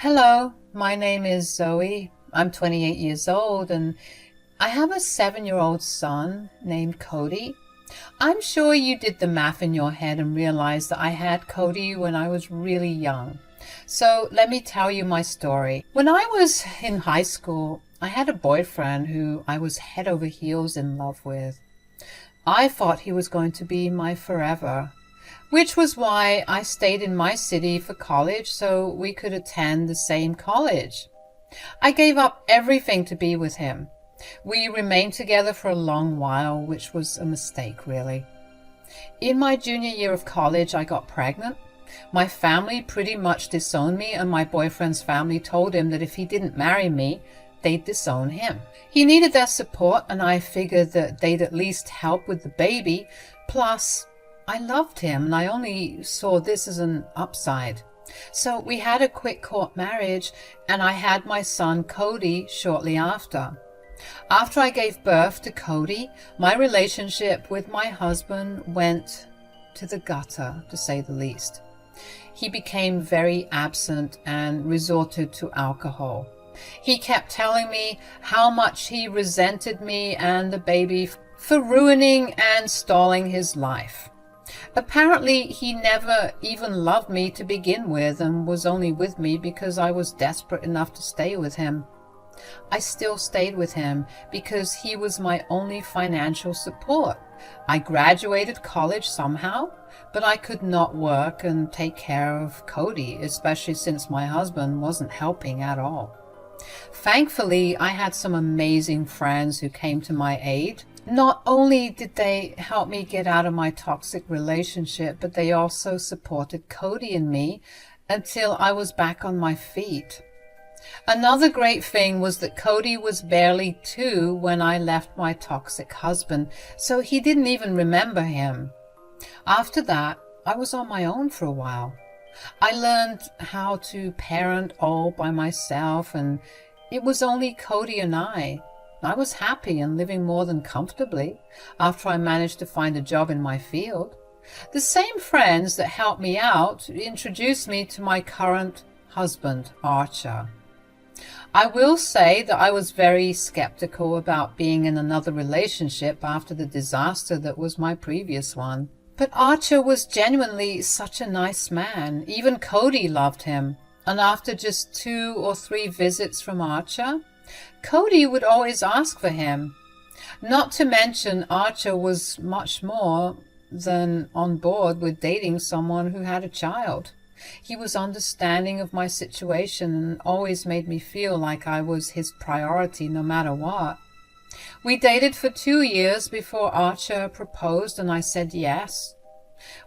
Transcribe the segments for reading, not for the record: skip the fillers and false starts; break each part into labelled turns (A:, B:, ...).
A: Hello, my name is Zoe. I'm 28 years old and I have a 7-year-old son named Cody. I'm sure you did the math in your head and realized that I had Cody when I was really young. So let me tell you my story. When I was in high school, I had a boyfriend who I was head over heels in love with. I thought he was going to be my forever, which was why I stayed in my city for college so we could attend the same college. I gave up everything to be with him. We remained together for a long while, which was a mistake, really. In my junior year of college, I got pregnant. My family pretty much disowned me, and my boyfriend's family told him that if he didn't marry me, they'd disown him. He needed their support, and I figured that they'd at least help with the baby. Plus, I loved him, and I only saw this as an upside. So we had a quick court marriage, and I had my son Cody shortly after. After I gave birth to Cody, my relationship with my husband went to the gutter, to say the least. He became very absent and resorted to alcohol. He kept telling me how much he resented me and the baby for ruining and stalling his life. Apparently, he never even loved me to begin with and was only with me because I was desperate enough to stay with him. I still stayed with him because he was my only financial support. I graduated college somehow, but I could not work and take care of Cody, especially since my husband wasn't helping at all. Thankfully, I had some amazing friends who came to my aid. Not only did they help me get out of my toxic relationship, but they also supported Cody and me until I was back on my feet. Another great thing was that Cody was barely 2 when I left my toxic husband, so he didn't even remember him. After that, I was on my own for a while. I learned how to parent all by myself, and it was only Cody and I. I was happy and living more than comfortably after I managed to find a job in my field. The same friends that helped me out introduced me to my current husband, Archer. I will say that I was very skeptical about being in another relationship after the disaster that was my previous one. But Archer was genuinely such a nice man. Even Cody loved him. And after just 2 or 3 visits from Archer, Cody would always ask for him. Not to mention, Archer was much more than on board with dating someone who had a child. He was understanding of my situation and always made me feel like I was his priority no matter what. We dated for 2 years before Archer proposed, and I said yes.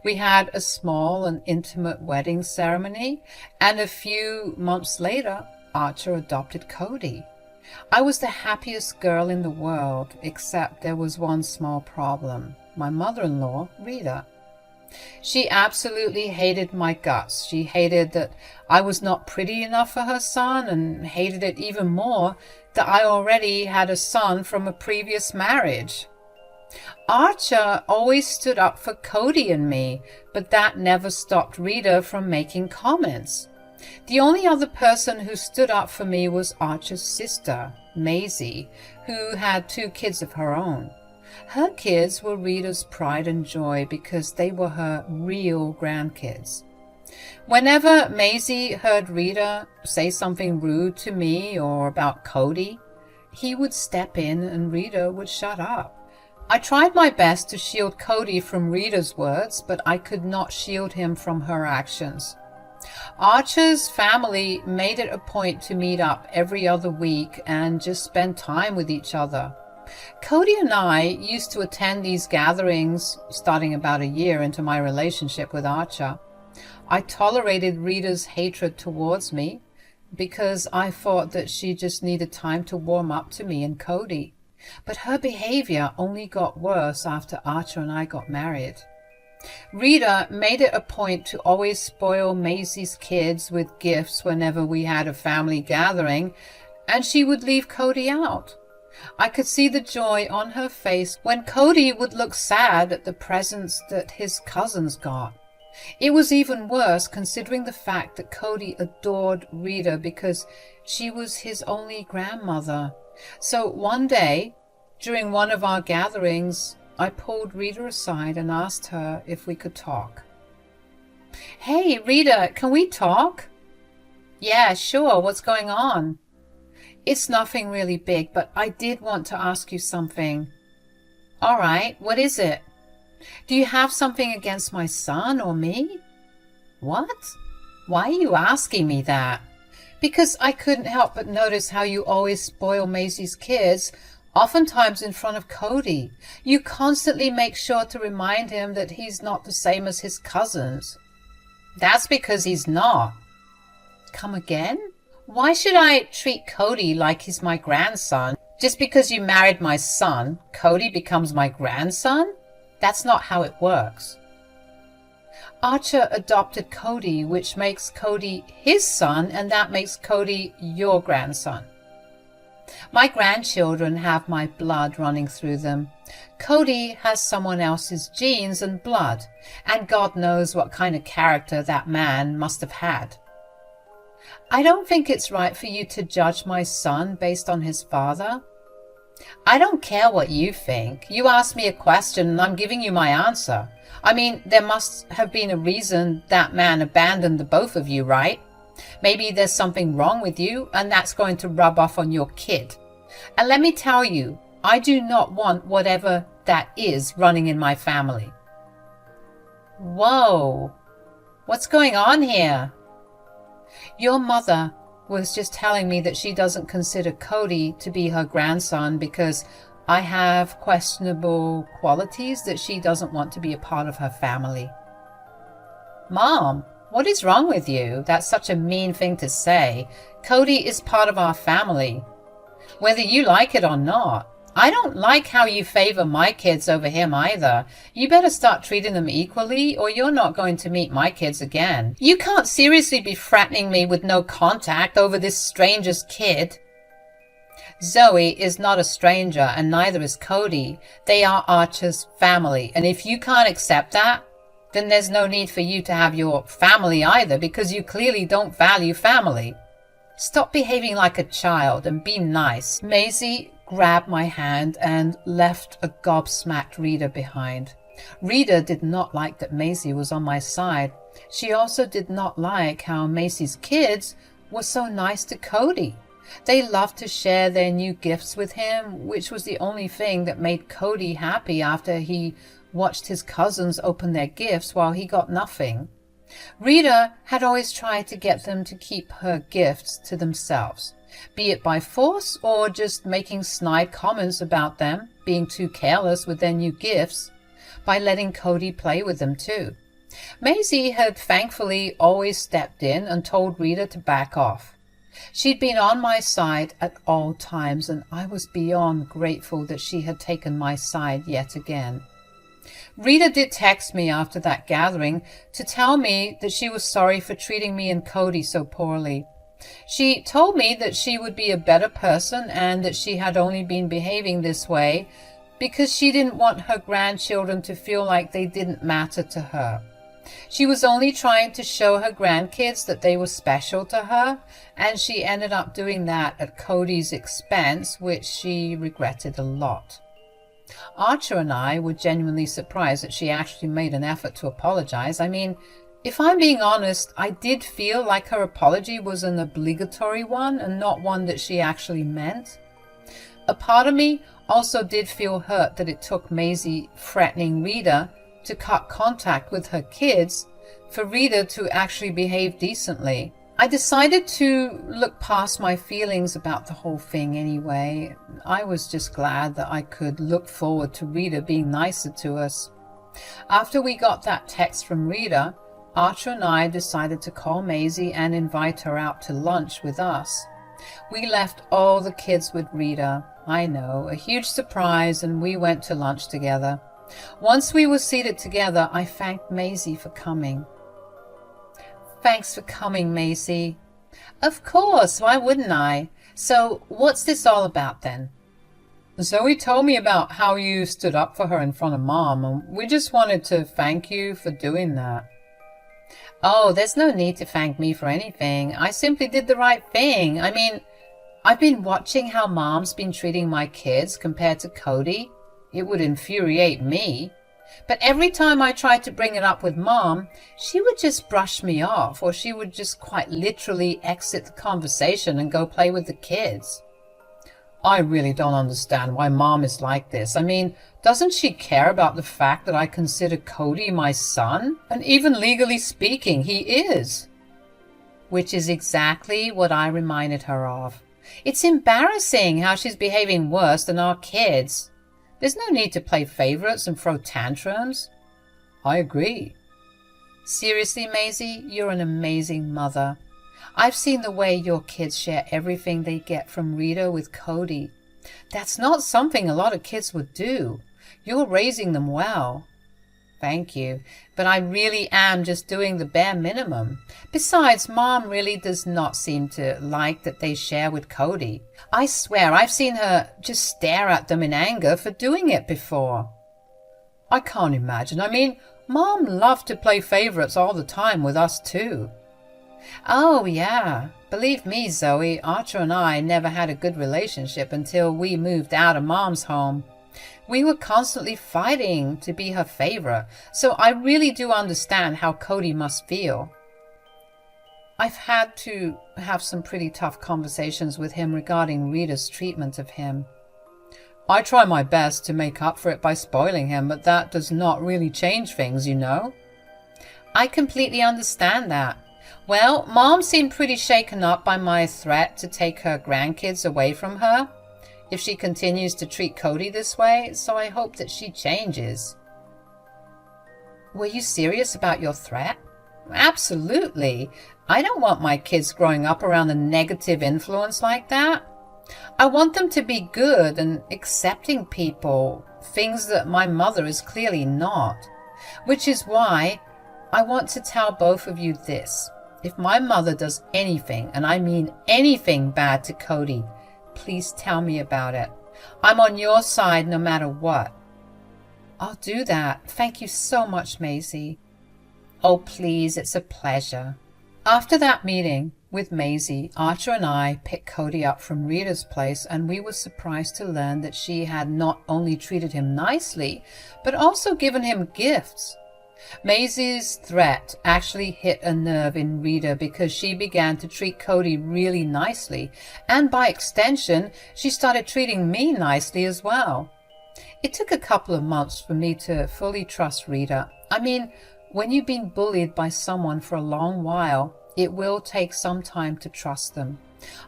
A: We had a small and intimate wedding ceremony, and a few months later, Archer adopted Cody. I was the happiest girl in the world, except there was one small problem. My mother-in-law, Rita. She absolutely hated my guts. She hated that I was not pretty enough for her son, and hated it even more that I already had a son from a previous marriage. Archer always stood up for Cody and me, but that never stopped Rita from making comments. The only other person who stood up for me was Archer's sister, Maisie, who had 2 kids of her own. Her kids were Rita's pride and joy because they were her real grandkids. Whenever Maisie heard Rita say something rude to me or about Cody, he would step in and Rita would shut up. I tried my best to shield Cody from Rita's words, but I could not shield him from her actions. Archer's family made it a point to meet up every other week and just spend time with each other. Cody and I used to attend these gatherings starting about a year into my relationship with Archer. I tolerated Rita's hatred towards me because I thought that she just needed time to warm up to me and Cody. But her behavior only got worse after Archer and I got married. Rita made it a point to always spoil Maisie's kids with gifts whenever we had a family gathering, and she would leave Cody out. I could see the joy on her face when Cody would look sad at the presents that his cousins got. It was even worse considering the fact that Cody adored Rita because she was his only grandmother. So one day, during one of our gatherings, I pulled Rita aside and asked her if we could talk. "Hey, Rita, can we talk?" "Yeah, sure. What's going on?" "It's nothing really big, but I did want to ask you something." "All right, what is it?" "Do you have something against my son or me?" "What? Why are you asking me that?" "Because I couldn't help but notice how you always spoil Maisie's kids, oftentimes in front of Cody. You constantly make sure to remind him that he's not the same as his cousins." "That's because he's not." "Come again?" "Why should I treat Cody like he's my grandson? Just because you married my son, Cody becomes my grandson? That's not how it works." "Archer adopted Cody, which makes Cody his son, and that makes Cody your grandson." "My grandchildren have my blood running through them. Cody has someone else's genes and blood, and God knows what kind of character that man must have had." "I don't think it's right for you to judge my son based on his father." "I don't care what you think. You asked me a question and I'm giving you my answer. I mean, there must have been a reason that man abandoned the both of you, right? Maybe there's something wrong with you and that's going to rub off on your kid. And let me tell you, I do not want whatever that is running in my family." Whoa, what's going on here? "Your mother was just telling me that she doesn't consider Cody to be her grandson because I have questionable qualities that she doesn't want to be a part of her family." "Mom, what is wrong with you? That's such a mean thing to say. Cody is part of our family, whether you like it or not. I don't like how you favor my kids over him either. You better start treating them equally or you're not going to meet my kids again. You can't seriously be threatening me with no contact over this stranger's kid." "Zoe is not a stranger and neither is Cody. They are Archer's family, and if you can't accept that, then there's no need for you to have your family either because you clearly don't value family. Stop behaving like a child and be nice." Maisie grabbed my hand and left a gobsmacked Rita behind. Rita did not like that Maisie was on my side. She also did not like how Maisie's kids were so nice to Cody. They loved to share their new gifts with him, which was the only thing that made Cody happy after he watched his cousins open their gifts while he got nothing. Rita had always tried to get them to keep her gifts to themselves, be it by force or just making snide comments about them being too careless with their new gifts, by letting Cody play with them too. Maisie had thankfully always stepped in and told Rita to back off. She'd been on my side at all times, and I was beyond grateful that she had taken my side yet again. Rita did text me after that gathering to tell me that she was sorry for treating me and Cody so poorly. She told me that she would be a better person and that she had only been behaving this way because she didn't want her grandchildren to feel like they didn't matter to her. She was only trying to show her grandkids that they were special to her, and she ended up doing that at Cody's expense, which she regretted a lot. Archer and I were genuinely surprised that she actually made an effort to apologize. I mean, if I'm being honest, I did feel like her apology was an obligatory one and not one that she actually meant. A part of me also did feel hurt that it took Maisie threatening Rita to cut contact with her kids for Rita to actually behave decently. I decided to look past my feelings about the whole thing anyway. I was just glad that I could look forward to Rita being nicer to us. After we got that text from Rita, Archer and I decided to call Maisie and invite her out to lunch with us. We left all the kids with Rita. I know, a huge surprise, and we went to lunch together. Once we were seated together, I thanked Maisie for coming. "Thanks for coming, Maisie." "Of course, why wouldn't I? So what's this all about then?" "Zoe told me about how you stood up for her in front of Mom, and we just wanted to thank you for doing that." Oh, there's no need to thank me for anything. I simply did the right thing. I mean, I've been watching how Mom's been treating my kids compared to Cody. It would infuriate me. But every time I tried to bring it up with Mom, she would just brush me off, or she would just quite literally exit the conversation and go play with the kids. I really don't understand why Mom is like this. I mean, doesn't she care about the fact that I consider Cody my son? And even legally speaking, he is. Which is exactly what I reminded her of. It's embarrassing how she's behaving worse than our kids. There's no need to play favorites and throw tantrums. I agree. Seriously, Maisie, you're an amazing mother. I've seen the way your kids share everything they get from Rita with Cody. That's not something a lot of kids would do. You're raising them well. Thank you, but I really am just doing the bare minimum. Besides, Mom really does not seem to like that they share with Cody. I swear I've seen her just stare at them in anger for doing it before. I can't imagine. I mean, Mom loved to play favorites all the time with us too. Oh, yeah. Believe me, Zoe, Archer and I never had a good relationship until we moved out of Mom's home. We were constantly fighting to be her favorite, so I really do understand how Cody must feel. I've had to have some pretty tough conversations with him regarding Rita's treatment of him. I try my best to make up for it by spoiling him, but that does not really change things, you know. I completely understand that. Well, Mom seemed pretty shaken up by my threat to take her grandkids away from her if she continues to treat Cody this way, so I hope that she changes. Were you serious about your threat? Absolutely. I don't want my kids growing up around a negative influence like that. I want them to be good and accepting people, things that my mother is clearly not. Which is why I want to tell both of you this. If my mother does anything, and I mean anything bad to Cody, please tell me about it. I'm on your side no matter what. I'll do that. Thank you so much, Maisie. Oh, please, it's a pleasure. After that meeting with Maisie, Archer and I picked Cody up from Rita's place, and we were surprised to learn that she had not only treated him nicely, but also given him gifts. Maisie's threat actually hit a nerve in Rita because she began to treat Cody really nicely, and by extension, she started treating me nicely as well. It took a couple of months for me to fully trust Rita. I mean, when you've been bullied by someone for a long while, it will take some time to trust them.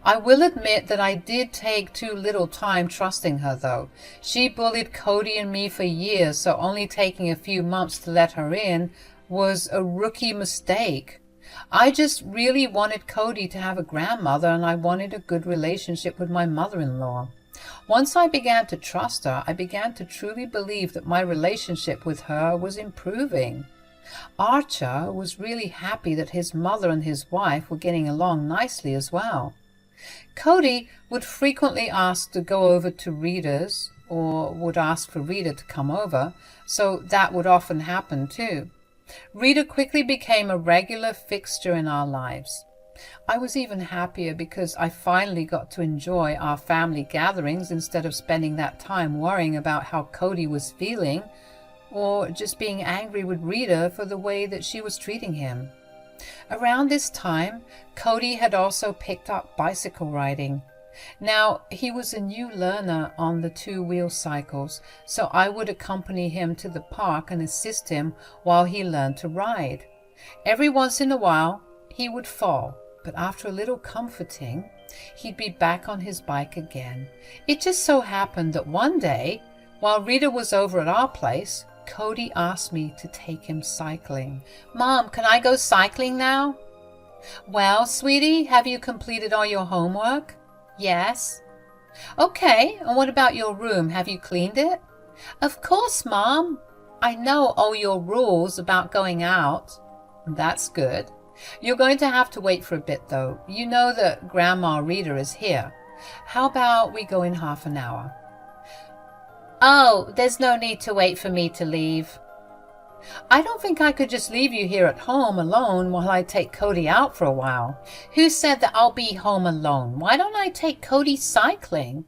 A: I will admit that I did take too little time trusting her, though. She bullied Cody and me for years, so only taking a few months to let her in was a rookie mistake. I just really wanted Cody to have a grandmother, and I wanted a good relationship with my mother-in-law. Once I began to trust her, I began to truly believe that my relationship with her was improving. Archer was really happy that his mother and his wife were getting along nicely as well. Cody would frequently ask to go over to Rita's, or would ask for Rita to come over, so that would often happen too. Rita quickly became a regular fixture in our lives. I was even happier because I finally got to enjoy our family gatherings instead of spending that time worrying about how Cody was feeling, or just being angry with Rita for the way that she was treating him. Around this time, Cody had also picked up bicycle riding. Now, he was a new learner on the two-wheel cycles, so I would accompany him to the park and assist him while he learned to ride. Every once in a while, he would fall, but after a little comforting, he'd be back on his bike again. It just so happened that one day, while Rita was over at our place, Cody asked me to take him cycling. Mom, can I go cycling now? Well, sweetie, have you completed all your homework? Yes. Okay, and what about your room? Have you cleaned it? Of course, Mom. I know all your rules about going out. That's good. You're going to have to wait for a bit, though. You know that Grandma Rita is here. How about we go in half an hour? Oh, there's no need to wait for me to leave. I don't think I could just leave you here at home alone while I take Cody out for a while. Who said that I'll be home alone? Why don't I take Cody cycling?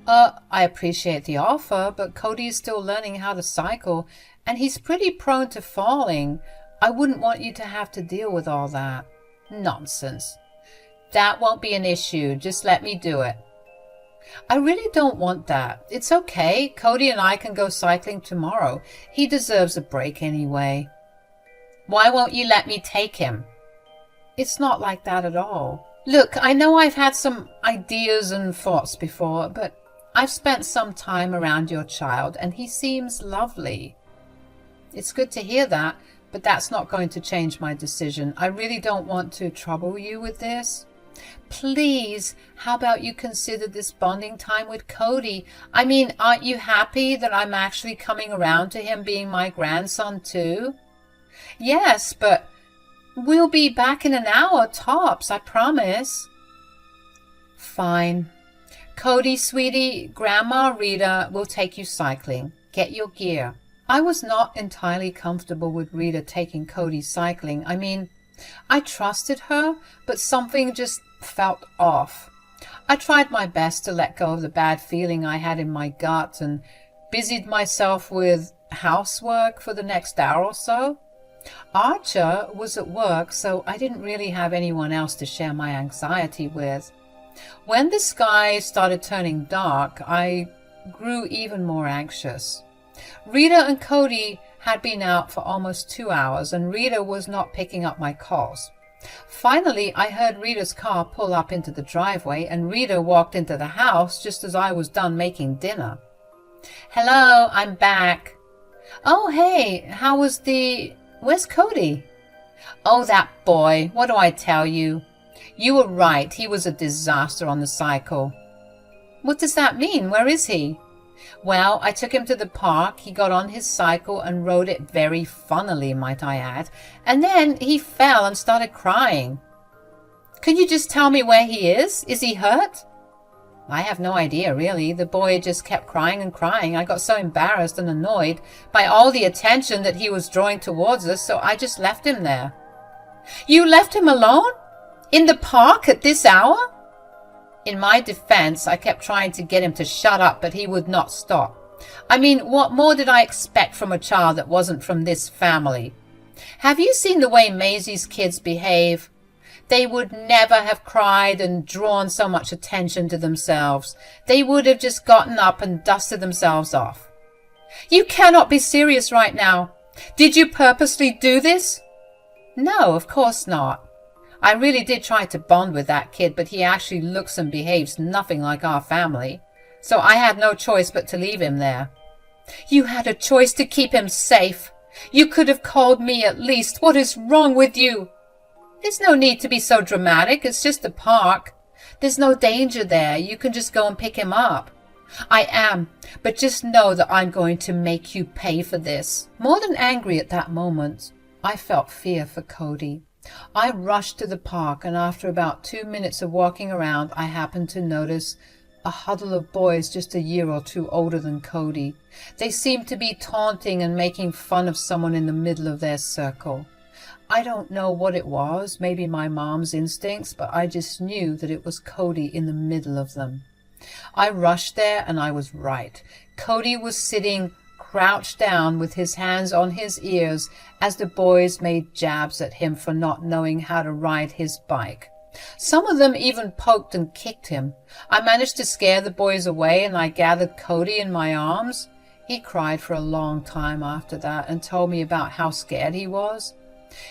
A: I appreciate the offer, but Cody is still learning how to cycle, and he's pretty prone to falling. I wouldn't want you to have to deal with all that. Nonsense. That won't be an issue. Just let me do it. I really don't want that. It's okay. Cody and I can go cycling tomorrow. He deserves a break anyway. Why won't you let me take him? It's not like that at all. Look, I know I've had some ideas and thoughts before, but I've spent some time around your child, and he seems lovely. It's good to hear that, but that's not going to change my decision. I really don't want to trouble you with this. Please, how about you consider this bonding time with Cody? I mean, aren't you happy that I'm actually coming around to him being my grandson too? Yes, but we'll be back in an hour tops, I promise. Fine. Cody, sweetie, Grandma Rita will take you cycling. Get your gear. I was not entirely comfortable with Rita taking Cody cycling. I mean, I trusted her, but something just felt off. I tried my best to let go of the bad feeling I had in my gut and busied myself with housework for the next hour or so. Archer was at work, so I didn't really have anyone else to share my anxiety with. When the sky started turning dark, I grew even more anxious. Rita and Cody had been out for almost 2 hours, and Rita was not picking up my calls. Finally, I heard Rita's car pull up into the driveway, and Rita walked into the house just as I was done making dinner. Hello, I'm back. Oh, hey, where's Cody? Oh, that boy, what do I tell you? You were right, he was a disaster on the cycle. What does that mean? Where is he? Well, I took him to the park. He got on his cycle and rode it very funnily, might I add. And then he fell and started crying. Can you just tell me where he is? Is he hurt? I have no idea, really. The boy just kept crying and crying. I got so embarrassed and annoyed by all the attention that he was drawing towards us, so I just left him there. You left him alone? In the park at this hour? In my defense, I kept trying to get him to shut up, but he would not stop. I mean, what more did I expect from a child that wasn't from this family? Have you seen the way Maisie's kids behave? They would never have cried and drawn so much attention to themselves. They would have just gotten up and dusted themselves off. You cannot be serious right now. Did you purposely do this? No, of course not. I really did try to bond with that kid, but he actually looks and behaves nothing like our family. So I had no choice but to leave him there. You had a choice to keep him safe. You could have called me at least. What is wrong with you? There's no need to be so dramatic. It's just a park. There's no danger there. You can just go and pick him up. I am, but just know that I'm going to make you pay for this. More than angry at that moment, I felt fear for Cody. I rushed to the park, and after about 2 minutes of walking around, I happened to notice a huddle of boys just a year or two older than Cody. They seemed to be taunting and making fun of someone in the middle of their circle. I don't know what it was, maybe my mom's instincts, but I just knew that it was Cody in the middle of them. I rushed there, and I was right. Cody was sitting crouched down with his hands on his ears as the boys made jabs at him for not knowing how to ride his bike. Some of them even poked and kicked him. I managed to scare the boys away, and I gathered Cody in my arms. He cried for a long time after that and told me about how scared he was.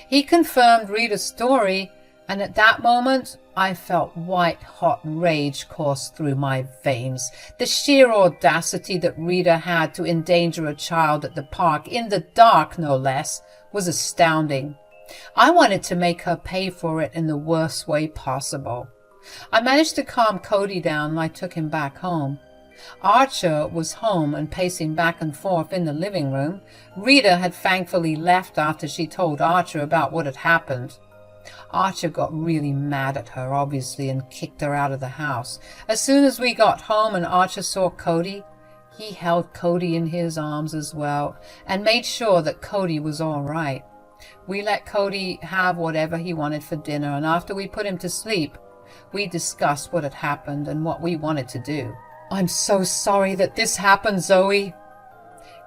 A: He confirmed Rita's story, and at that moment I felt white-hot rage course through my veins. The sheer audacity that Rita had to endanger a child at the park, in the dark no less, was astounding. I wanted to make her pay for it in the worst way possible. I managed to calm Cody down, and I took him back home. Archer was home and pacing back and forth in the living room. Rita had thankfully left after she told Archer about what had happened. Archer got really mad at her, obviously, and kicked her out of the house. As soon as we got home and Archer saw Cody, He held Cody in his arms as well and made sure that Cody was all right. We let Cody have whatever he wanted for dinner, and after we put him to sleep, we discussed what had happened and what we wanted to do. I'm so sorry that this happened, Zoe.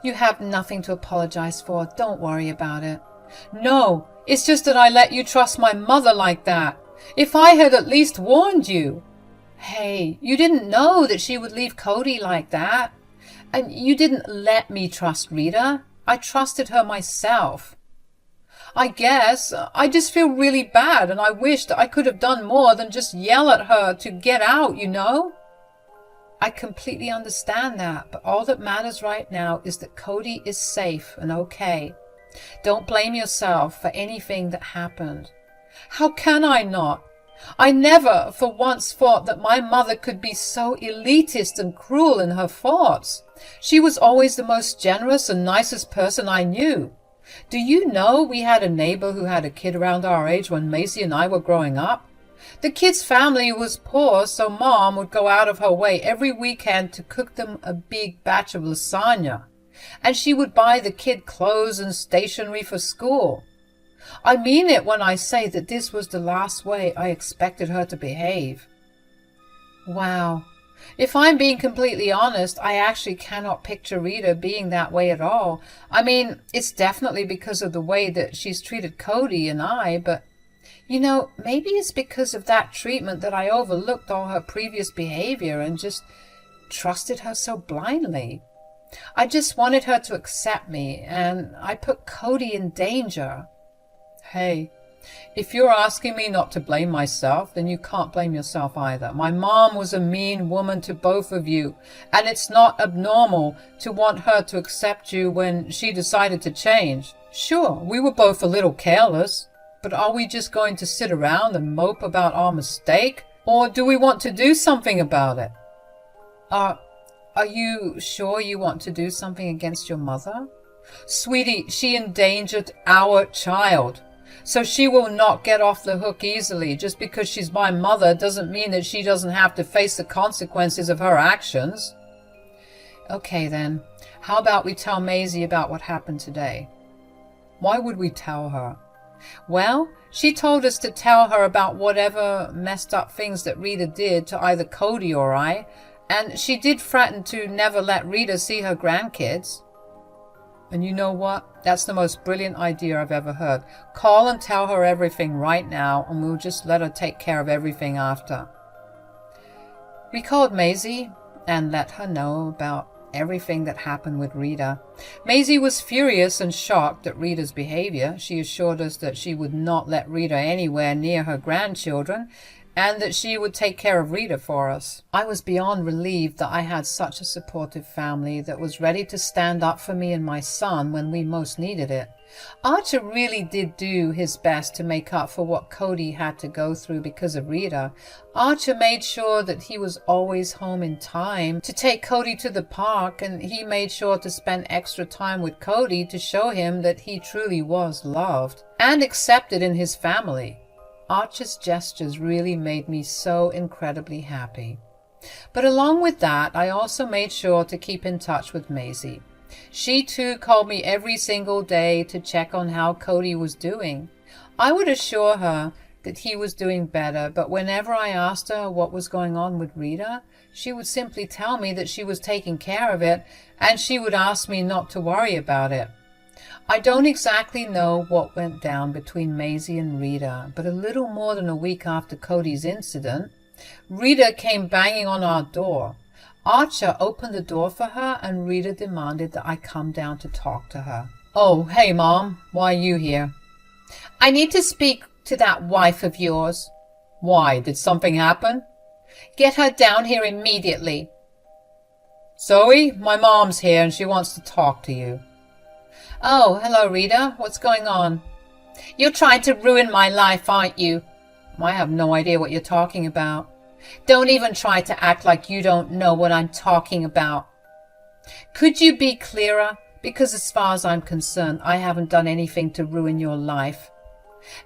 A: You have nothing to apologize for. Don't worry about it. No, it's just that I let you trust my mother like that. If I had at least warned you. Hey, you didn't know that she would leave Cody like that. And you didn't let me trust Rita. I trusted her myself. I guess I just feel really bad, and I wished I could have done more than just yell at her to get out, you know? I completely understand that, but all that matters right now is that Cody is safe and okay. Don't blame yourself for anything that happened. How can I not? I never for once thought that my mother could be so elitist and cruel in her thoughts. She was always the most generous and nicest person I knew. Do you know we had a neighbor who had a kid around our age when Maisie and I were growing up? The kid's family was poor, so Mom would go out of her way every weekend to cook them a big batch of lasagna. And she would buy the kid clothes and stationery for school. I mean it when I say that this was the last way I expected her to behave. Wow. If I'm being completely honest, I actually cannot picture Rita being that way at all. I mean, it's definitely because of the way that she's treated Cody and I, but, you know, maybe it's because of that treatment that I overlooked all her previous behavior and just trusted her so blindly. I just wanted her to accept me, and I put Cody in danger. Hey, if you're asking me not to blame myself, then you can't blame yourself either. My mom was a mean woman to both of you, and it's not abnormal to want her to accept you when she decided to change. Sure, we were both a little careless, but are we just going to sit around and mope about our mistake? Or do we want to do something about it? Are you sure you want to do something against your mother? Sweetie, she endangered our child. So she will not get off the hook easily. Just because she's my mother doesn't mean that she doesn't have to face the consequences of her actions. Okay then, how about we tell Maisie about what happened today? Why would we tell her? Well, she told us to tell her about whatever messed up things that Rita did to either Cody or I, and she did threaten to never let Rita see her grandkids. And you know what? That's the most brilliant idea I've ever heard. Call and tell her everything right now, and we'll just let her take care of everything after. We called Maisie and let her know about everything that happened with Rita. Maisie was furious and shocked at Rita's behavior. She assured us that she would not let Rita anywhere near her grandchildren, and that she would take care of Rita for us. I was beyond relieved that I had such a supportive family that was ready to stand up for me and my son when we most needed it. Archer really did do his best to make up for what Cody had to go through because of Rita. Archer made sure that he was always home in time to take Cody to the park, and he made sure to spend extra time with Cody to show him that he truly was loved and accepted in his family. Archer's gestures really made me so incredibly happy. But along with that, I also made sure to keep in touch with Maisie. She too called me every single day to check on how Cody was doing. I would assure her that he was doing better, but whenever I asked her what was going on with Rita, she would simply tell me that she was taking care of it, and she would ask me not to worry about it. I don't exactly know what went down between Maisie and Rita, but a little more than a week after Cody's incident, Rita came banging on our door. Archer opened the door for her, and Rita demanded that I come down to talk to her. Oh, hey, Mom. Why are you here? I need to speak to that wife of yours. Why? Did something happen? Get her down here immediately. Zoe, my mom's here, and she wants to talk to you. Oh, hello, Rita. What's going on? You're trying to ruin my life, aren't you? I have no idea what you're talking about. Don't even try to act like you don't know what I'm talking about. Could you be clearer? Because as far as I'm concerned, I haven't done anything to ruin your life.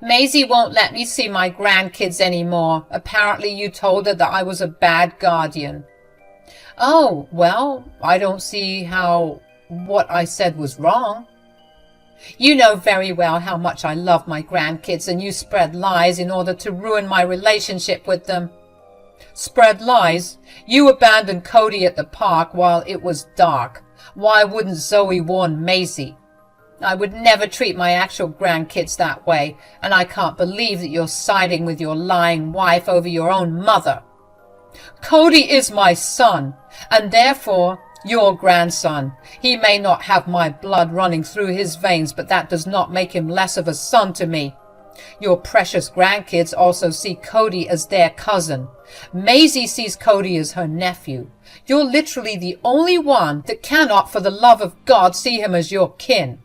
A: Maisie won't let me see my grandkids anymore. Apparently you told her that I was a bad guardian. Oh, well, I don't see how what I said was wrong. You know very well how much I love my grandkids, and you spread lies in order to ruin my relationship with them. Spread lies? You abandoned Cody at the park while it was dark. Why wouldn't Zoe warn Maisie? I would never treat my actual grandkids that way, and I can't believe that you're siding with your lying wife over your own mother. Cody is my son, and therefore your grandson. He may not have my blood running through his veins, but that does not make him less of a son to me. Your precious grandkids also see Cody as their cousin. Maisie sees Cody as her nephew. You're literally the only one that cannot, for the love of God, see him as your kin.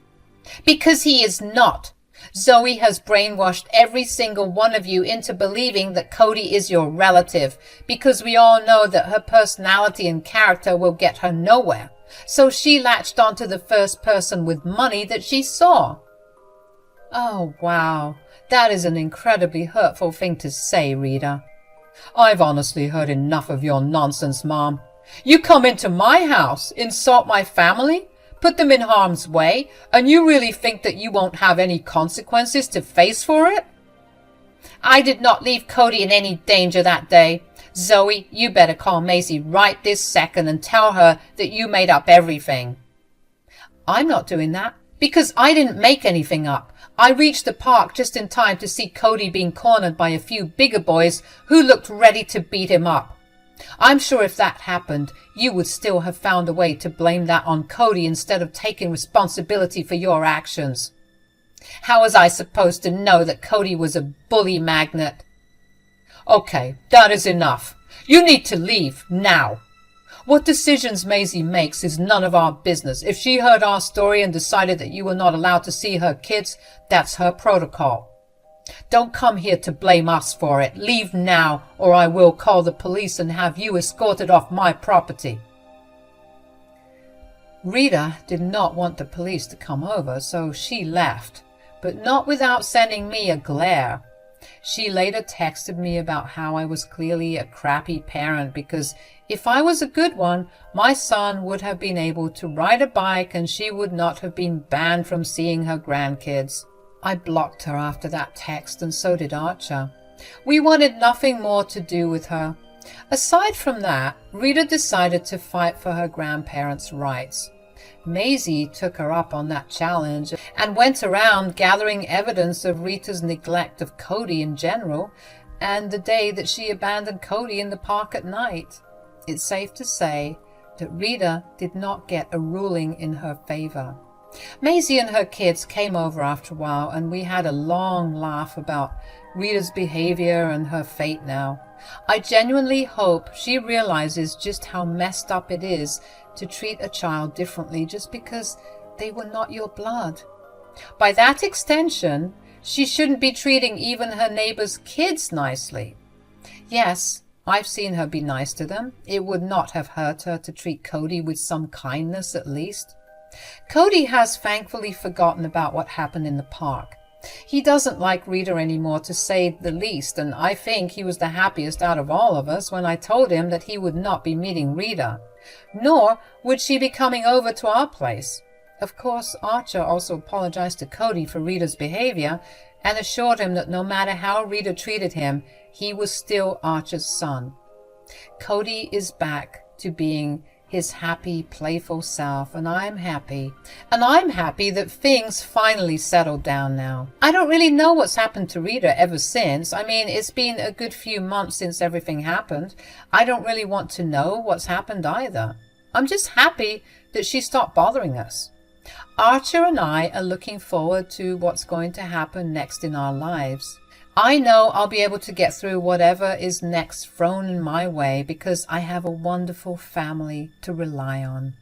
A: Because he is not. Zoe has brainwashed every single one of you into believing that Cody is your relative, because we all know that her personality and character will get her nowhere. So she latched onto the first person with money that she saw. Oh, wow. That is an incredibly hurtful thing to say, Rita. I've honestly heard enough of your nonsense, Mom. You come into my house, insult my family, put them in harm's way, and you really think that you won't have any consequences to face for it? I did not leave Cody in any danger that day. Zoe, you better call Maisie right this second and tell her that you made up everything. I'm not doing that, because I didn't make anything up. I reached the park just in time to see Cody being cornered by a few bigger boys who looked ready to beat him up. I'm sure if that happened, you would still have found a way to blame that on Cody instead of taking responsibility for your actions. How was I supposed to know that Cody was a bully magnet? Okay, that is enough. You need to leave now. What decisions Maisie makes is none of our business. If she heard our story and decided that you were not allowed to see her kids, that's her protocol. Don't come here to blame us for it. Leave now, or I will call the police and have you escorted off my property. Rita did not want the police to come over, so she left, but not without sending me a glare. She later texted me about how I was clearly a crappy parent because if I was a good one, my son would have been able to ride a bike and she would not have been banned from seeing her grandkids. I blocked her after that text, and so did Archer. We wanted nothing more to do with her. Aside from that, Rita decided to fight for her grandparents' rights. Maisie took her up on that challenge and went around gathering evidence of Rita's neglect of Cody in general and the day that she abandoned Cody in the park at night. It's safe to say that Rita did not get a ruling in her favor. Maisie and her kids came over after a while, and we had a long laugh about Rita's behavior and her fate now. I genuinely hope she realizes just how messed up it is to treat a child differently just because they were not your blood. By that extension, she shouldn't be treating even her neighbor's kids nicely. Yes, I've seen her be nice to them. It would not have hurt her to treat Cody with some kindness at least. Cody has thankfully forgotten about what happened in the park. He doesn't like Rita anymore, to say the least, and I think he was the happiest out of all of us when I told him that he would not be meeting Rita, nor would she be coming over to our place. Of course, Archer also apologized to Cody for Rita's behavior and assured him that no matter how Rita treated him, he was still Archer's son. Cody is back to being his happy, playful self, and I'm happy. And I'm happy that things finally settled down now. I don't really know what's happened to Rita ever since. I mean, it's been a good few months since everything happened. I don't really want to know what's happened either. I'm just happy that she stopped bothering us. Archer and I are looking forward to what's going to happen next in our lives. I know I'll be able to get through whatever is next thrown in my way because I have a wonderful family to rely on.